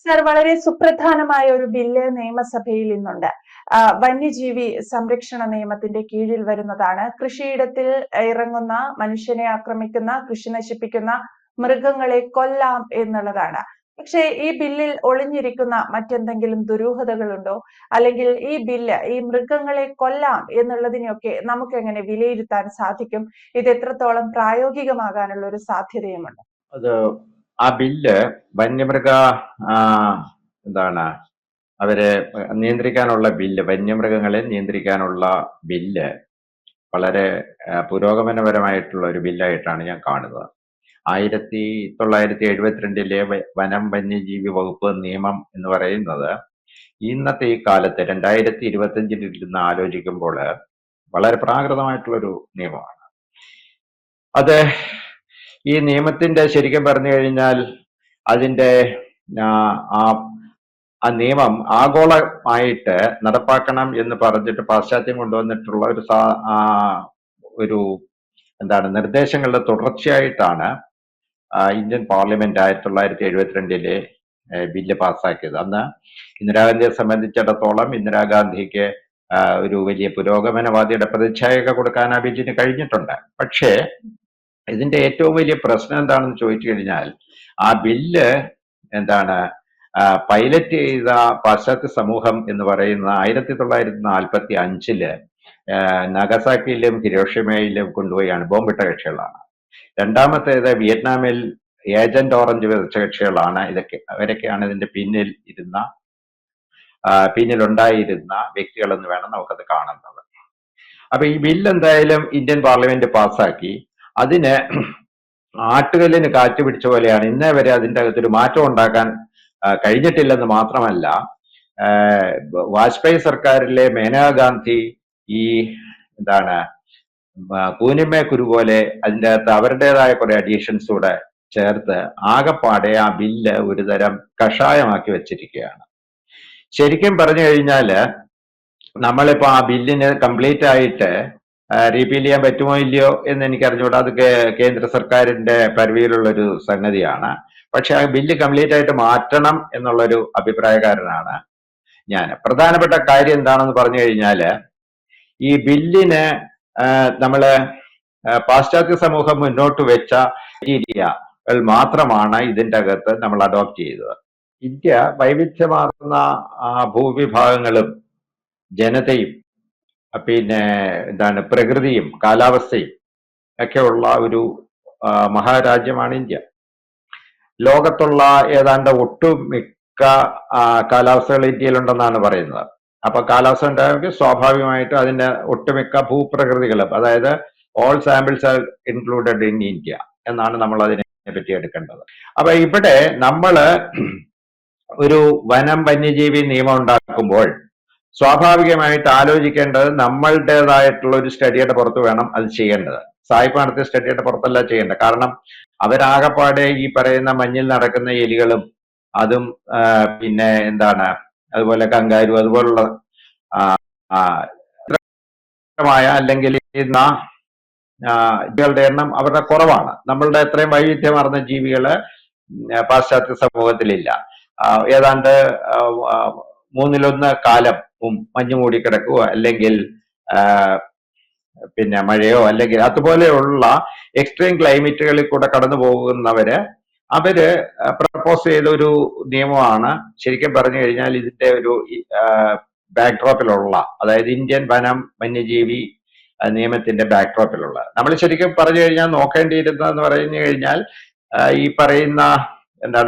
Sir, വളരെ സുപ്രധാനമായ ഒരു ബില്ല് നിയമസഭയിൽ ഇന്നുണ്ട്. വന്യജീവി സംരക്ഷണ നിയമത്തിന്റെ കീഴിൽ വരുന്നതാണ്. കൃഷിയിടത്തിൽ ഇറങ്ങുന്ന, മനുഷ്യനെ ആക്രമിക്കുന്ന, കൃഷി നശിപ്പിക്കുന്ന മൃഗങ്ങളെ കൊല്ലാം എന്നുള്ളതാണ്. പക്ഷേ ഈ ബില്ലിൽ ഒളിഞ്ഞിരിക്കുന്ന മറ്റെന്തെങ്കിലും ദുരൂഹതകളുണ്ടോ? അല്ലെങ്കിൽ ഈ ബില്ല് ഈ മൃഗങ്ങളെ കൊല്ലാം എന്നുള്ളതിനെയൊക്കെ നമുക്ക് എങ്ങനെ വിലയിരുത്താൻ സാധിക്കും? ഇത് എത്രത്തോളം പ്രായോഗികമാകാനുള്ള ഒരു സാധ്യതയുമുണ്ട്? അത് ആ ബില്ല് വന്യമൃഗ എന്താണ് അവരെ നിയന്ത്രിക്കാനുള്ള ബില്ല്, വന്യമൃഗങ്ങളെ നിയന്ത്രിക്കാനുള്ള ബില്ല് വളരെ പുരോഗമനപരമായിട്ടുള്ള ഒരു ബില്ലായിട്ടാണ് ഞാൻ കാണുന്നത്. 1972 വനം വന്യജീവി വകുപ്പ് നിയമം എന്ന് പറയുന്നത് ഇന്നത്തെ ഈ കാലത്ത് 2025 ഇരുന്ന് ആലോചിക്കുമ്പോൾ വളരെ പ്രാകൃതമായിട്ടുള്ളൊരു നിയമമാണ്. അത് ഈ നിയമത്തിന്റെ ശരിക്കും പറഞ്ഞു കഴിഞ്ഞാൽ അതിന്റെ ആ നിയമം ആഗോളമായിട്ട് നടപ്പാക്കണം എന്ന് പറഞ്ഞിട്ട് പാശ്ചാത്യം കൊണ്ടുവന്നിട്ടുള്ള ഒരു നിർദ്ദേശങ്ങളുടെ തുടർച്ചയായിട്ടാണ് ഇന്ത്യൻ പാർലമെന്റ് 1972 ബില്ല് പാസ്സാക്കിയത്. അന്ന് ഇന്ദിരാഗാന്ധിയെ സംബന്ധിച്ചിടത്തോളം ഇന്ദിരാഗാന്ധിക്ക് ഒരു വലിയ പുരോഗമനവാദിയുടെ പ്രതിച്ഛായക കൊടുക്കാൻ ആ ബില്ലിന് കഴിഞ്ഞിട്ടുണ്ട്. പക്ഷേ ഇതിന്റെ ഏറ്റവും വലിയ പ്രശ്നം എന്താണെന്ന് ചോദിച്ചു കഴിഞ്ഞാൽ ആ ബില്ല് പൈലറ്റ് ചെയ്ത പാശ്ചാത്യ സമൂഹം എന്ന് പറയുന്ന 1945 നഗസാക്കിയിലും ഹിരോഷിമയിലും കൊണ്ടുപോയാണ് ബോംബിട്ട കക്ഷികളാണ്. രണ്ടാമത്തേത് വിയറ്റ്നാമിൽ ഏജന്റ് ഓറഞ്ച് വിതച്ച കക്ഷികളാണ്. അവരൊക്കെയാണ് ഇതിന്റെ പിന്നിലുണ്ടായിരുന്ന വ്യക്തികളെന്ന് വേണം നമുക്കത് കാണുന്നത്. അപ്പൊ ഈ ബില്ല് എന്തായാലും ഇന്ത്യൻ പാർലമെന്റ് പാസ്സാക്കി. അതിന് ആട്ടുകല്ലിന് കാറ്റ് പിടിച്ച പോലെയാണ്. ഇന്നേ വരെ അതിൻ്റെ അകത്തൊരു മാറ്റം ഉണ്ടാക്കാൻ കഴിഞ്ഞിട്ടില്ലെന്ന് മാത്രമല്ല, വാജ്പേയി സർക്കാരിലെ മേനകാഗാന്ധി ഈ കൂനിമ്മേ കുരു പോലെ അതിൻ്റെ അകത്ത് അവരുടേതായ കുറെ അഡീഷൻസ് കൂടെ ചേർത്ത് ആകെപ്പാടെ ആ ബില്ല് ഒരു തരം കഷായമാക്കി വെച്ചിരിക്കുകയാണ്. ശരിക്കും പറഞ്ഞു കഴിഞ്ഞാല് നമ്മളിപ്പോ ആ ബില്ലിന് കംപ്ലീറ്റ് ആയിട്ട് റീപീൽ ചെയ്യാൻ പറ്റുമോ ഇല്ലയോ എന്ന് എനിക്ക് അറിഞ്ഞുകൂടാ. അത് കേന്ദ്ര സർക്കാരിന്റെ പരിധിയിലുള്ളൊരു സംഗതിയാണ്. പക്ഷെ ആ ബില്ല് കംപ്ലീറ്റ് ആയിട്ട് മാറ്റണം എന്നുള്ളൊരു അഭിപ്രായക്കാരനാണ് ഞാൻ. പ്രധാനപ്പെട്ട കാര്യം എന്താണെന്ന് പറഞ്ഞു കഴിഞ്ഞാല് ഈ ബില്ലിന് നമ്മള് പാശ്ചാത്യ സമൂഹം മുന്നോട്ട് വെച്ച ക്രൈറ്റീരിയകൾ മാത്രമാണ് ഇതിൻ്റെ അകത്ത് നമ്മൾ അഡോപ്റ്റ് ചെയ്തത്. ഇന്ത്യ വൈവിധ്യമാർന്ന ഭൂവിഭാഗങ്ങളും ജനതയും പിന്നെ പ്രകൃതിയും കാലാവസ്ഥയും ഒക്കെയുള്ള ഒരു മഹാരാജ്യമാണ് ഇന്ത്യ. ലോകത്തുള്ള ഏതാണ്ട് ഒട്ടുമിക്ക കാലാവസ്ഥകൾ ഇന്ത്യയിലുണ്ടെന്നാണ് പറയുന്നത്. അപ്പൊ കാലാവസ്ഥ ഉണ്ടായെങ്കിൽ സ്വാഭാവികമായിട്ടും അതിന്റെ ഒട്ടുമിക്ക ഭൂപ്രകൃതികളും, അതായത് all samples are included in India എന്നാണ് നമ്മൾ അതിനെ പറ്റി എടുക്കേണ്ടത്. അപ്പൊ ഇവിടെ നമ്മള് ഒരു വനം വന്യജീവി നിയമം ഉണ്ടാക്കുമ്പോൾ സ്വാഭാവികമായിട്ട് ആലോചിക്കേണ്ടത് നമ്മളുടേതായിട്ടുള്ള ഒരു സ്റ്റഡിയുടെ പുറത്ത് വേണം അത് ചെയ്യേണ്ടത്. സായിപ്പ് നടത്തിയ സ്റ്റഡിയുടെ പുറത്തല്ല ചെയ്യേണ്ടത്. കാരണം അവരാകെപ്പാടെ ഈ പറയുന്ന മഞ്ഞിൽ നടക്കുന്ന എലികളും അതും പിന്നെ അതുപോലെ കങ്കാരു അതുപോലുള്ള അല്ലെങ്കിൽ ജീവികളുടെ എണ്ണം അവരുടെ കുറവാണ്. നമ്മളുടെ എത്രയും വൈവിധ്യമാർന്ന ജീവികള് പാശ്ചാത്യ സമൂഹത്തിലില്ല. ഏതാണ്ട് 1/3 കാലം മഞ്ഞ് മൂടി കിടക്കുക, അല്ലെങ്കിൽ പിന്നെ മഴയോ, അല്ലെങ്കിൽ അതുപോലെയുള്ള എക്സ്ട്രീം ക്ലൈമറ്റുകളിൽ കൂടെ കടന്നു പോകുന്നവര് പ്രപ്പോസ് ചെയ്ത ഒരു നിയമമാണ് ശരിക്കും പറഞ്ഞു കഴിഞ്ഞാൽ ഇതിന്റെ ഒരു ബാക്ക്ഡ്രോപ്പിലുള്ള, അതായത് ഇന്ത്യൻ വനം വന്യജീവി നിയമത്തിന്റെ ബാക്ക്ഡ്രോപ്പിലുള്ള. നമ്മൾ ശരിക്കും പറഞ്ഞു കഴിഞ്ഞാൽ നോക്കേണ്ടിയിരുന്നതെന്ന് പറഞ്ഞു കഴിഞ്ഞാൽ ഈ പറയുന്ന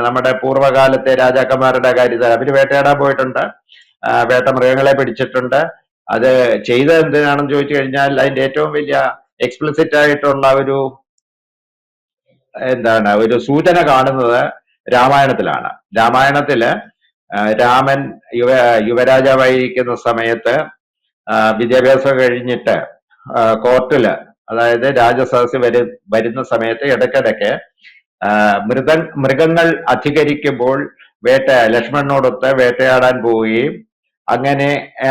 നമ്മുടെ പൂർവ്വകാലത്തെ രാജാക്കന്മാരുടെ കാര്യത്തിൽ അവര് വേട്ടയാടാൻ പോയിട്ടുണ്ട്, വേട്ട മൃഗങ്ങളെ പിടിച്ചിട്ടുണ്ട്. അത് ചെയ്തത് എന്തിനാണെന്ന് ചോദിച്ചു കഴിഞ്ഞാൽ അതിന്റെ ഏറ്റവും വലിയ എക്സ്പ്ലിസിറ്റ് ആയിട്ടുള്ള ഒരു സൂചന കാണുന്നത് രാമായണത്തിലാണ്. രാമായണത്തില് രാമൻ യുവരാജാവായിരിക്കുന്ന സമയത്ത് വിദ്യാഭ്യാസം കഴിഞ്ഞിട്ട് കോർട്ടില്, അതായത് രാജസദസ്സിൽ വരുന്ന സമയത്ത് ഇടയ്ക്കിടയ്ക്ക് മൃഗങ്ങൾ അധികരിക്കുമ്പോൾ ലക്ഷ്മണനോടൊത്ത് വേട്ടയാടാൻ പോവുകയും അങ്ങനെ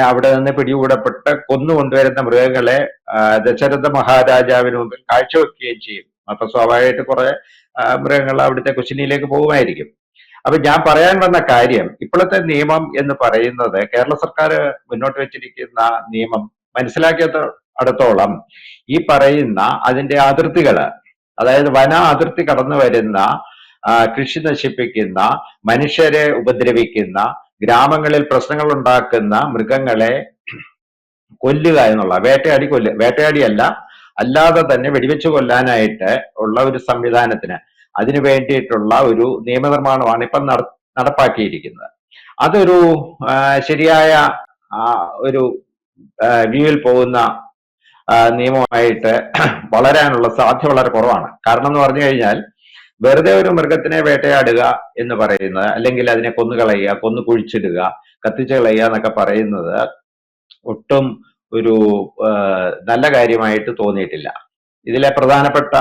അവിടെ നിന്ന് പിടികൂടപ്പെട്ട് കൊന്നുകൊണ്ടുവരുന്ന മൃഗങ്ങളെ ദശരഥ മഹാരാജാവിന് മുമ്പിൽ കാഴ്ചവെക്കുകയും ചെയ്യും. അപ്പൊ സ്വാഭാവികമായിട്ട് കുറെ മൃഗങ്ങൾ അവിടുത്തെ കുശിനിയിലേക്ക് പോകുമായിരിക്കും. അപ്പൊ ഞാൻ പറയാൻ വന്ന കാര്യം, ഇപ്പോഴത്തെ നിയമം എന്ന് പറയുന്നത്, കേരള സർക്കാർ മുന്നോട്ട് വെച്ചിരിക്കുന്ന നിയമം മനസ്സിലാക്കിയടത്തോളം ഈ പറയുന്ന അതിന്റെ അതിർത്തികള്, അതായത് വന അതിർത്തി കടന്നു വരുന്ന, കൃഷി നശിപ്പിക്കുന്ന, മനുഷ്യരെ ഉപദ്രവിക്കുന്ന, ഗ്രാമങ്ങളിൽ പ്രശ്നങ്ങൾ ഉണ്ടാക്കുന്ന മൃഗങ്ങളെ കൊല്ലുക എന്നുള്ള, വേട്ടയാടിയല്ല, അല്ലാതെ തന്നെ വെടിവെച്ച് കൊല്ലാനായിട്ട് ഉള്ള ഒരു സംവിധാനത്തിന്, അതിനു വേണ്ടിയിട്ടുള്ള ഒരു നിയമനിർമ്മാണമാണ് ഇപ്പം നടപ്പാക്കിയിരിക്കുന്നത്. അതൊരു ശരിയായ ഒരു വ്യൂവിൽ പോകുന്ന നിയമമായിട്ട് വളരാനുള്ള സാധ്യത വളരെ കുറവാണ്. കാരണം എന്ന് പറഞ്ഞു കഴിഞ്ഞാൽ, വെറുതെ ഒരു മൃഗത്തിനെ വേട്ടയാടുക എന്ന് പറയുന്നത്, അല്ലെങ്കിൽ അതിനെ കൊന്നുകളയുക, കൊന്നു കുഴിച്ചിടുക, കത്തിച്ചു കളയുക എന്നൊക്കെ പറയുന്നത് ഒട്ടും ഒരു നല്ല കാര്യമായിട്ട് തോന്നിയിട്ടില്ല. ഇതിലെ പ്രധാനപ്പെട്ട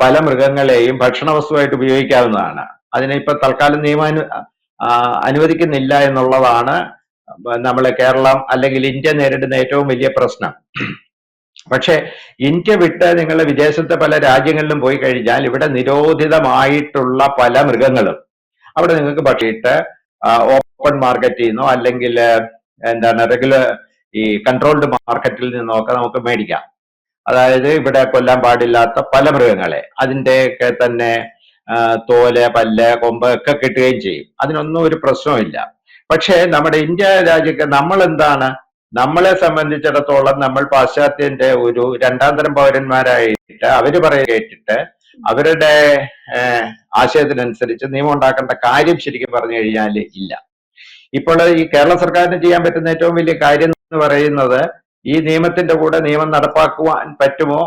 പല മൃഗങ്ങളെയും ഭക്ഷണ വസ്തുവായിട്ട് ഉപയോഗിക്കാവുന്നതാണ്. അതിനെ ഇപ്പൊ തൽക്കാലം നിയമം അനുവദിക്കുന്നില്ല എന്നുള്ളതാണ് നമ്മളെ കേരളം അല്ലെങ്കിൽ ഇന്ത്യ നേരിടുന്ന ഏറ്റവും വലിയ പ്രശ്നം. പക്ഷെ ഇന്ത്യ വിട്ട് നിങ്ങൾ വിദേശത്തെ പല രാജ്യങ്ങളിലും പോയി കഴിഞ്ഞാൽ ഇവിടെ നിരോധിതമായിട്ടുള്ള പല മൃഗങ്ങളും അവിടെ നിങ്ങൾക്ക് ഭക്ഷിയിട്ട് ഓപ്പൺ മാർക്കറ്റിൽ നിന്നോ അല്ലെങ്കിൽ എന്താണ് റെഗുലർ ഈ കൺട്രോൾഡ് മാർക്കറ്റിൽ നിന്നോ ഒക്കെ നമുക്ക് മേടിക്കാം. അതായത് ഇവിടെ കൊല്ലാൻ പാടില്ലാത്ത പല മൃഗങ്ങളെ, അതിൻ്റെയൊക്കെ തന്നെ തോല്, പല്ല്, കൊമ്പ് ഒക്കെ കിട്ടുകയും ചെയ്യും. അതിനൊന്നും ഒരു പ്രശ്നമില്ല. പക്ഷെ നമ്മുടെ ഇന്ത്യ രാജ്യത്ത് നമ്മൾ എന്താണ്, നമ്മളെ സംബന്ധിച്ചിടത്തോളം നമ്മൾ പാശ്ചാത്യന്റെ ഒരു രണ്ടാം തരം പൗരന്മാരായിട്ട് അവര് കേട്ടിട്ട് അവരുടെ ആശയത്തിനനുസരിച്ച് നിയമം ഉണ്ടാക്കേണ്ട കാര്യം ശരിക്കും പറഞ്ഞു കഴിഞ്ഞാൽ ഇല്ല. ഇപ്പോൾ ഈ കേരള സർക്കാരിന് ചെയ്യാൻ പറ്റുന്ന ഏറ്റവും വലിയ കാര്യം എന്ന് പറയുന്നത്, ഈ നിയമത്തിന്റെ കൂടെ നിയമം നടപ്പാക്കുവാൻ പറ്റുമോ,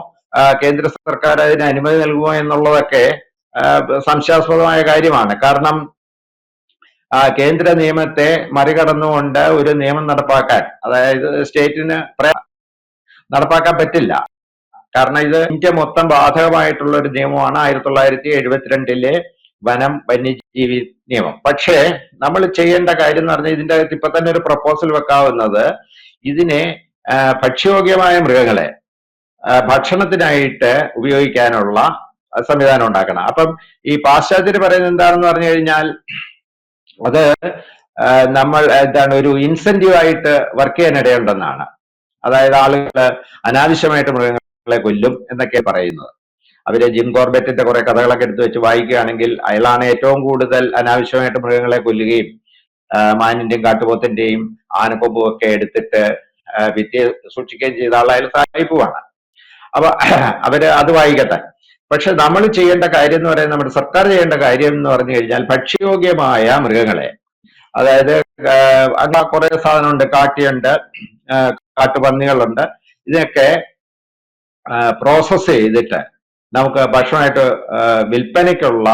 കേന്ദ്ര സർക്കാർ അതിന് അനുമതി നൽകുമോ എന്നുള്ളതൊക്കെ സംശയാസ്പദമായ കാര്യമാണ്. കാരണം കേന്ദ്ര നിയമത്തെ മറികടന്നുകൊണ്ട് ഒരു നിയമം നടപ്പാക്കാൻ, അതായത് സ്റ്റേറ്റിന് നടപ്പാക്കാൻ പറ്റില്ല. കാരണം ഇത് ഇന്ത്യ മൊത്തം ബാധകമായിട്ടുള്ള ഒരു നിയമമാണ് 1972 വനം വന്യജീവി നിയമം. പക്ഷേ നമ്മൾ ചെയ്യേണ്ട കാര്യം എന്ന് പറഞ്ഞാൽ, ഇതിന്റെ അകത്ത് ഇപ്പൊ തന്നെ ഒരു പ്രപ്പോസൽ വെക്കാവുന്നത്, ഇതിനെ ഭക്ഷ്യയോഗ്യമായ മൃഗങ്ങളെ ഭക്ഷണത്തിനായിട്ട് ഉപയോഗിക്കാനുള്ള സംവിധാനം ഉണ്ടാക്കണം. അപ്പം ഈ പാശ്ചാത്യർ പറയുന്നത് എന്താണെന്ന് പറഞ്ഞു കഴിഞ്ഞാൽ, അത് നമ്മൾ എന്താണ് ഒരു ഇൻസെന്റീവ് ആയിട്ട് വർക്ക് ചെയ്യാനിടയുണ്ടെന്നാണ്. അതായത് ആളുകൾ അനാവശ്യമായിട്ട് മൃഗങ്ങളെ കൊല്ലും എന്നൊക്കെ പറയുന്നത്. അവര് ജിം കോർബറ്റിന്റെ കുറെ കഥകളൊക്കെ എടുത്തു വെച്ച് വായിക്കുകയാണെങ്കിൽ, അയാളാണ് ഏറ്റവും കൂടുതൽ അനാവശ്യമായിട്ട് മൃഗങ്ങളെ കൊല്ലുകയും മാനിന്റെയും കാട്ടുപോത്തിന്റെയും ആനക്കൊമ്പും ഒക്കെ എടുത്തിട്ട് വിറ്റ് സൂക്ഷിക്കുകയും ചെയ്ത ആളായാൽ സായിപ്പുമാണ്. അപ്പൊ അവര് അത് വായിക്കട്ടെ. പക്ഷെ നമ്മൾ ചെയ്യേണ്ട കാര്യം എന്ന് പറയുന്നത്, നമ്മുടെ സർക്കാർ ചെയ്യേണ്ട കാര്യം എന്ന് പറഞ്ഞു കഴിഞ്ഞാൽ, ഭക്ഷ്യയോഗ്യമായ മൃഗങ്ങളെ, അതായത് കുറെ സാധനമുണ്ട്, കാട്ടിയുണ്ട്, കാട്ടുപന്നികളുണ്ട്, ഇതിനൊക്കെ പ്രോസസ് ചെയ്തിട്ട് നമുക്ക് ഭക്ഷണമായിട്ട് വിൽപ്പനയ്ക്കുള്ള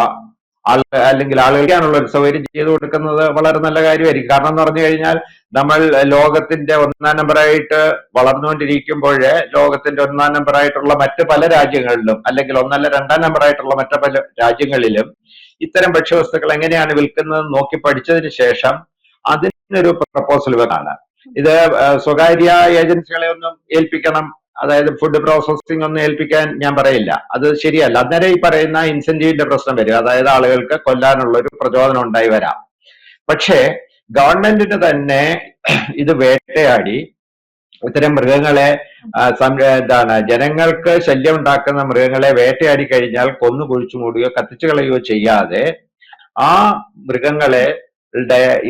അല്ലെങ്കിൽ ആളുകൾക്കാനുള്ള ഒരു സൗകര്യം ചെയ്തു കൊടുക്കുന്നത് വളരെ നല്ല കാര്യമായിരിക്കും. കാരണം എന്ന് പറഞ്ഞു കഴിഞ്ഞാൽ, നമ്മൾ ലോകത്തിന്റെ 1-ാം നമ്പറായിട്ട് വളർന്നുകൊണ്ടിരിക്കുമ്പോൾ ലോകത്തിന്റെ 1-ാം നമ്പറായിട്ടുള്ള മറ്റ് പല രാജ്യങ്ങളിലും, അല്ലെങ്കിൽ 1 അല്ല 2-ാം നമ്പറായിട്ടുള്ള മറ്റു പല രാജ്യങ്ങളിലും ഇത്തരം ഭക്ഷ്യവസ്തുക്കൾ എങ്ങനെയാണ് വിൽക്കുന്നത് നോക്കി പഠിച്ചതിന് ശേഷം അതിനൊരു പ്രപ്പോസൽ വെക്കാണ്. ഇത് സ്വകാര്യ ഏജൻസികളെ ഒന്നും ഏൽപ്പിക്കണം, അതായത് ഫുഡ് പ്രോസസ്സിംഗ് ഒന്നും ഏൽപ്പിക്കാൻ ഞാൻ പറയില്ല, അത് ശരിയല്ല. അന്നേരം ഈ പറയുന്ന ഇൻസെന്റീവിന്റെ പ്രശ്നം വരും, അതായത് ആളുകൾക്ക് കൊല്ലാനുള്ള ഒരു പ്രചോദനം ഉണ്ടായി വരാം. പക്ഷേ ഗവൺമെന്റിന് തന്നെ ഇത് വേട്ടയാടി ഇത്തരം മൃഗങ്ങളെ എന്താണ് ജനങ്ങൾക്ക് ശല്യം ഉണ്ടാക്കുന്ന മൃഗങ്ങളെ വേട്ടയാടി കഴിഞ്ഞാൽ കൊന്നു കുഴിച്ചു മൂടുകയോ കത്തിച്ചു കളയുകയോ ചെയ്യാതെ ആ മൃഗങ്ങളെ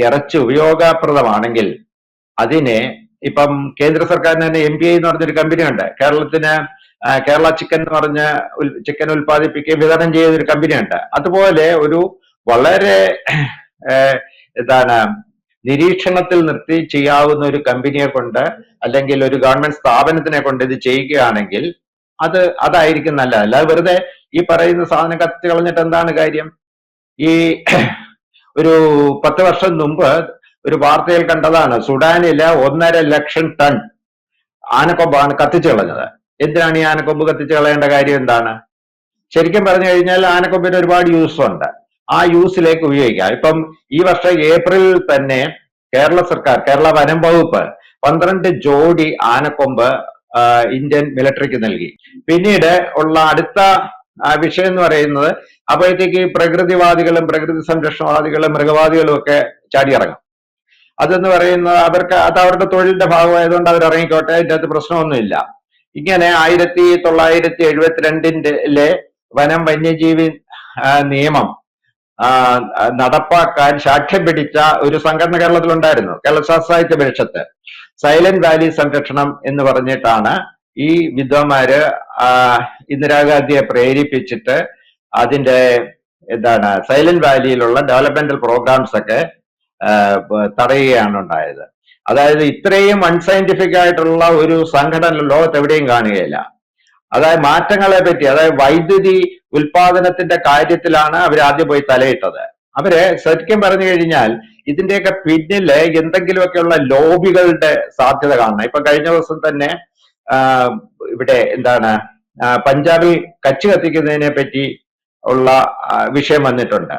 ഇറച്ചി ഉപയോഗപ്രദമാണെങ്കിൽ അതിനെ, ഇപ്പം കേന്ദ്ര സർക്കാരിന് തന്നെ MPI എന്ന് പറഞ്ഞൊരു കമ്പനി ഉണ്ട്, കേരളത്തിന് കേരള ചിക്കൻ എന്ന് പറഞ്ഞ ചിക്കൻ ഉൽപ്പാദിപ്പിക്കുകയും വിതരണം ചെയ്യുന്ന ഒരു കമ്പനി ഉണ്ട്. അതുപോലെ ഒരു വളരെ എന്താണ് നിരീക്ഷണത്തിൽ നിർത്തി ചെയ്യാവുന്ന ഒരു കമ്പനിയെ കൊണ്ട്, അല്ലെങ്കിൽ ഒരു ഗവൺമെന്റ് സ്ഥാപനത്തിനെ കൊണ്ട് ഇത് ചെയ്യുകയാണെങ്കിൽ അതായിരിക്കും നല്ലത്. അല്ലാതെ വെറുതെ ഈ പറയുന്ന സാധനം കത്തിച്ച് കളഞ്ഞിട്ട് എന്താണ് കാര്യം? ഈ ഒരു 10 വർഷം മുമ്പ് ഒരു വാർത്തയിൽ കണ്ടതാണ്, സുഡാനിലെ 1.5 ലക്ഷം ടൺ ആനക്കൊമ്പാണ് കത്തിച്ചു കളഞ്ഞത്. എന്തിനാണ് ഈ ആനക്കൊമ്പ് കത്തിച്ചു കളയേണ്ട കാര്യം എന്താണ്? ശരിക്കും പറഞ്ഞു കഴിഞ്ഞാൽ ആനക്കൊമ്പിന് ഒരുപാട് യൂസ് ഉണ്ട്, ആ യൂസിലേക്ക് ഉപയോഗിക്കാം. ഇപ്പം ഈ വർഷം ഏപ്രിലിൽ തന്നെ കേരള സർക്കാർ, കേരള വനം വകുപ്പ് 12 ജോഡി ആനക്കൊമ്പ് ഇന്ത്യൻ മിലിറ്ററിക്ക് നൽകി. പിന്നീട് ഉള്ള അടുത്ത വിഷയം എന്ന് പറയുന്നത് അപ്പോഴത്തേക്ക് പ്രകൃതിവാദികളും പ്രകൃതി സംരക്ഷണവാദികളും മൃഗവാദികളും ഒക്കെ ചാടിയിറങ്ങും. അതെന്ന് പറയുന്നത് അവർക്ക് അത് അവരുടെ തൊഴിലിന്റെ ഭാഗമായതുകൊണ്ട് അവർ ഇറങ്ങിക്കോട്ടെ, അതിൻ്റെ അകത്ത് പ്രശ്നമൊന്നുമില്ല. ഇങ്ങനെ 1972 വനം വന്യജീവി നിയമം നടപ്പാക്കാൻ സാക്ഷ്യം പിടിച്ച ഒരു സംഘടന കേരളത്തിലുണ്ടായിരുന്നു, കേരള സാഹിത്യ പരിഷത്ത്. സൈലന്റ് വാലി സംരക്ഷണം എന്ന് പറഞ്ഞിട്ടാണ് ഈ വിദ്വാന്മാര് ഇന്ദിരാഗാന്ധിയെ പ്രേരിപ്പിച്ചിട്ട് അതിന്റെ സൈലന്റ് വാലിയിലുള്ള ഡെവലപ്മെന്റൽ പ്രോഗ്രാംസ് ഒക്കെ തടയുകയാണ് ഉണ്ടായത്. അതായത് ഇത്രയും അൺസയന്റിഫിക് ആയിട്ടുള്ള ഒരു സംഘടന ലോകത്ത് എവിടെയും കാണുകയില്ല. അതായത് മാറ്റങ്ങളെ പറ്റി, അതായത് വൈദ്യുതി ഉൽപാദനത്തിന്റെ കാര്യത്തിലാണ് അവർ ആദ്യം പോയി തലയിട്ടത്. അവര് ശരിക്കും പറഞ്ഞു കഴിഞ്ഞാൽ ഇതിന്റെയൊക്കെ പിന്നില് എന്തെങ്കിലുമൊക്കെയുള്ള ലോബികളുടെ സാധ്യത കാണണം. ഇപ്പൊ കഴിഞ്ഞ ദിവസം തന്നെ ഇവിടെ പഞ്ചാബിൽ കച്ച് കത്തിക്കുന്നതിനെ പറ്റി ഉള്ള വിഷയം വന്നിട്ടുണ്ട്.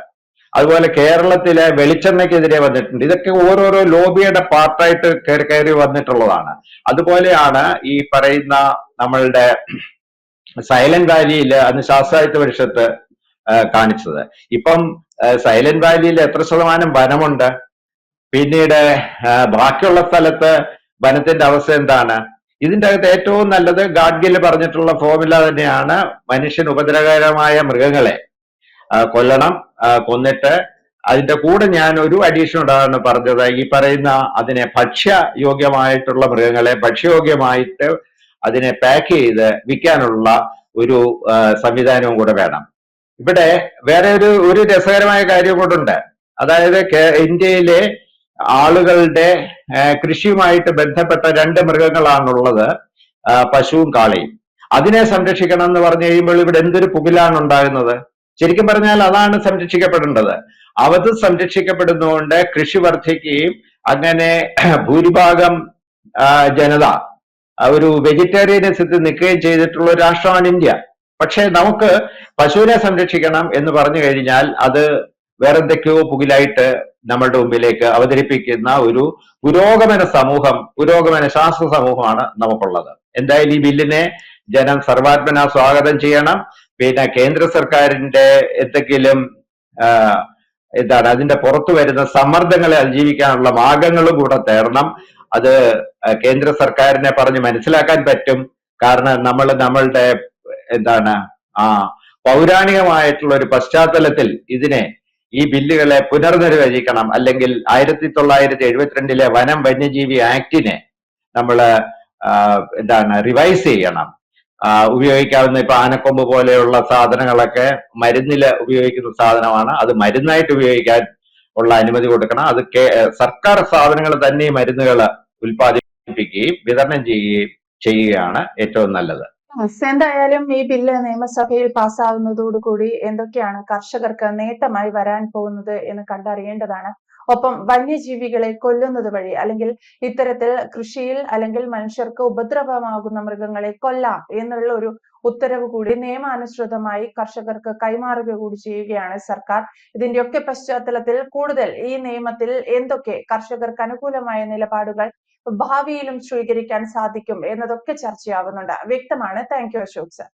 അതുപോലെ കേരളത്തിലെ വെളിച്ചെണ്ണയ്ക്കെതിരെ വന്നിട്ടുണ്ട്. ഇതൊക്കെ ഓരോരോ ലോബിയുടെ പാർട്ടായിട്ട് കയറി വന്നിട്ടുള്ളതാണ്. അതുപോലെയാണ് ഈ പറയുന്ന നമ്മളുടെ സൈലന്റ് വാലിയിൽ അന്ന് ശാസ്ത്രായത്വ പരിഷത്ത് കാണിച്ചത്. ഇപ്പം സൈലന്റ് വാലിയിൽ എത്ര ശതമാനം വനമുണ്ട്? പിന്നീട് ബാക്കിയുള്ള സ്ഥലത്ത് വനത്തിന്റെ അവസ്ഥ എന്താണ്? ഇതിന്റെ അകത്ത് ഏറ്റവും നല്ലത് ഗാഡ്ഗിൽ പറഞ്ഞിട്ടുള്ള ഫോർമുല തന്നെയാണ്. മനുഷ്യൻ ഉപദ്രവകരമായ മൃഗങ്ങളെ കൊല്ലണം, കൊന്നിട്ട് അതിന്റെ കൂടെ ഞാൻ ഒരു അഡീഷൻ ഉണ്ടാകാണ് പറഞ്ഞത്, ഈ പറയുന്ന അതിനെ ഭക്ഷ്യയോഗ്യമായിട്ടുള്ള മൃഗങ്ങളെ ഭക്ഷ്യയോഗ്യമായിട്ട് അതിനെ പാക്ക് ചെയ്ത് വിൽക്കാനുള്ള ഒരു സംവിധാനവും കൂടെ വേണം. ഇവിടെ വേറെ ഒരു രസകരമായ കാര്യം കൂടെ. അതായത് ഇന്ത്യയിലെ ആളുകളുടെ കൃഷിയുമായിട്ട് ബന്ധപ്പെട്ട 2 മൃഗങ്ങളാണുള്ളത്, പശുവും കാളയും. അതിനെ സംരക്ഷിക്കണം എന്ന് പറഞ്ഞു കഴിയുമ്പോൾ ഇവിടെ എന്തൊരു പുകിലാണ് ഉണ്ടാകുന്നത്. ശരിക്കും പറഞ്ഞാൽ അതാണ് സംരക്ഷിക്കപ്പെടേണ്ടത്. അത് സംരക്ഷിക്കപ്പെടുന്നതുകൊണ്ട് കൃഷി വർദ്ധിക്കുകയും അങ്ങനെ ഭൂരിഭാഗം ജനത ഒരു വെജിറ്റേറിയനിസത്തിൽ നിൽക്കുകയും ചെയ്തിട്ടുള്ള ഒരു രാഷ്ട്രമാണ് ഇന്ത്യ. പക്ഷെ നമുക്ക് പശുവിനെ സംരക്ഷിക്കണം എന്ന് പറഞ്ഞു കഴിഞ്ഞാൽ അത് വേറെന്തൊക്കെയോ പുകിലായിട്ട് നമ്മളുടെ മുമ്പിലേക്ക് അവതരിപ്പിക്കുന്ന ഒരു പുരോഗമന ശാസ്ത്ര സമൂഹമാണ് നമുക്കുള്ളത്. എന്തായാലും ഈ ബില്ലിനെ ജനം സർവാത്മന സ്വാഗതം ചെയ്യണം. പിന്നെ കേന്ദ്ര സർക്കാരിന്റെ എന്തെങ്കിലും അതിന്റെ പുറത്തു വരുന്ന സമ്മർദ്ദങ്ങളെ അതിജീവിക്കാനുള്ള മാർഗങ്ങളും കൂടെ തേടണം. അത് കേന്ദ്ര സർക്കാരിനെ പറഞ്ഞ് മനസ്സിലാക്കാൻ പറ്റും. കാരണം നമ്മളുടെ പൗരാണികമായിട്ടുള്ള ഒരു പശ്ചാത്തലത്തിൽ ഈ ബില്ലുകളെ പുനർനിർവചിക്കണം. അല്ലെങ്കിൽ 1972 വനം വന്യജീവി ആക്ടിനെ നമ്മള് റിവൈസ് ചെയ്യണം. ഉപയോഗിക്കാവുന്ന ഇപ്പൊ ആനക്കൊമ്പ് പോലെയുള്ള സാധനങ്ങളൊക്കെ മരുന്നില് ഉപയോഗിക്കുന്ന സാധനമാണ്. അത് മരുന്നായിട്ട് ഉപയോഗിക്കാൻ ഉള്ള അനുമതി കൊടുക്കണം. അത് സർക്കാർ സ്ഥാപനങ്ങൾ തന്നെ മരുന്നുകൾ ഉൽപ്പാദിപ്പിക്കുകയും വിതരണം ചെയ്യുകയാണ് ഏറ്റവും നല്ലത്. എന്തായാലും ഈ ബില്ല് നിയമസഭയിൽ പാസ്സാവുന്നതോടുകൂടി എന്തൊക്കെയാണ് കർഷകർക്ക് നേട്ടമായി വരാൻ പോകുന്നത് എന്ന് കണ്ടറിയേണ്ടതാണ്. ഒപ്പം വന്യജീവികളെ കൊല്ലുന്നത് വഴി അല്ലെങ്കിൽ ഇത്തരത്തിൽ കൃഷിയിൽ അല്ലെങ്കിൽ മനുഷ്യർക്ക് ഉപദ്രവമാകുന്ന മൃഗങ്ങളെ കൊല്ലാം എന്നുള്ള ഒരു ഉത്തരവ് കൂടി നിയമാനുസൃതമായി കർഷകർക്ക് കൈമാറുക കൂടി ചെയ്യുകയാണ് സർക്കാർ. ഇതിന്റെയൊക്കെ പശ്ചാത്തലത്തിൽ കൂടുതൽ ഈ നിയമത്തിൽ എന്തൊക്കെ കർഷകർക്ക് അനുകൂലമായ നിലപാടുകൾ ഭാവിയിലും സ്വീകരിക്കാൻ സാധിക്കും എന്നതൊക്കെ ചർച്ചയാവുന്നുണ്ട്. വ്യക്തമാണ്. Thank you Ashok sir.